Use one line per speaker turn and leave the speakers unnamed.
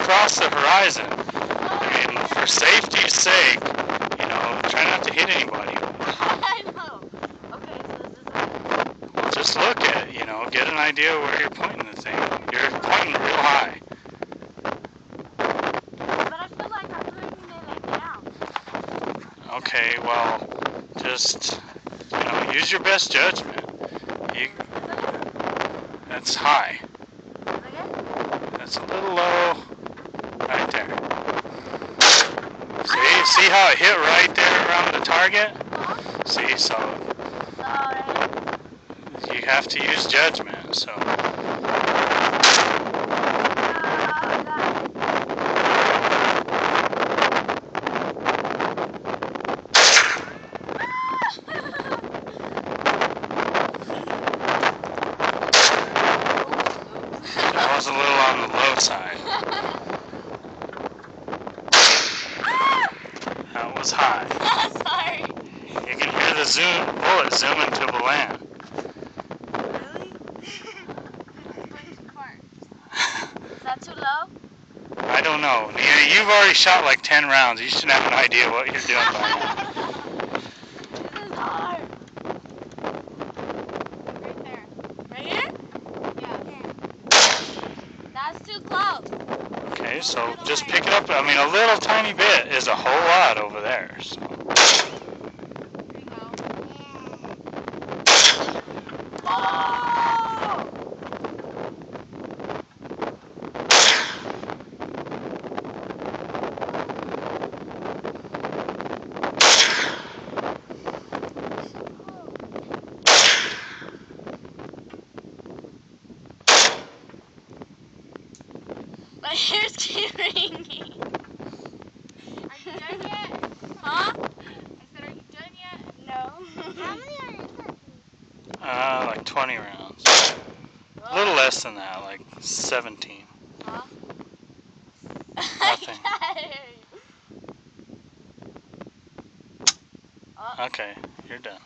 across the horizon. I mean, for safety's sake, you know, try not to hit anybody.
I know. Okay, so this is
Just look at it, you know, get an idea where you're pointing the thing. You're pointing real high.
But I feel like I'm putting it like down.
Okay, well, just, you know, use your best judgment. That's high. That's a little low. Right there. See how it hit right there around the target? See, so you have to use judgment, so. That was a little on the low side. That was high.
Sorry.
You can hear the bullet zooming to the land.
Really? Is that too low?
I don't know. You've already shot like 10 rounds. You should have an idea what you're doing by now.
This is hard. Right there. Right here? Yeah. That's too close.
Okay, so just pick it up. I mean, a little tiny bit is a whole lot over there. So.
My ears keep ringing. Are you done yet? Huh? I said, are you done yet? No. How many are you cooking?
Like 20 rounds. A little less than that, like 17.
Huh?
Nothing.
Oh.
Okay, you're done.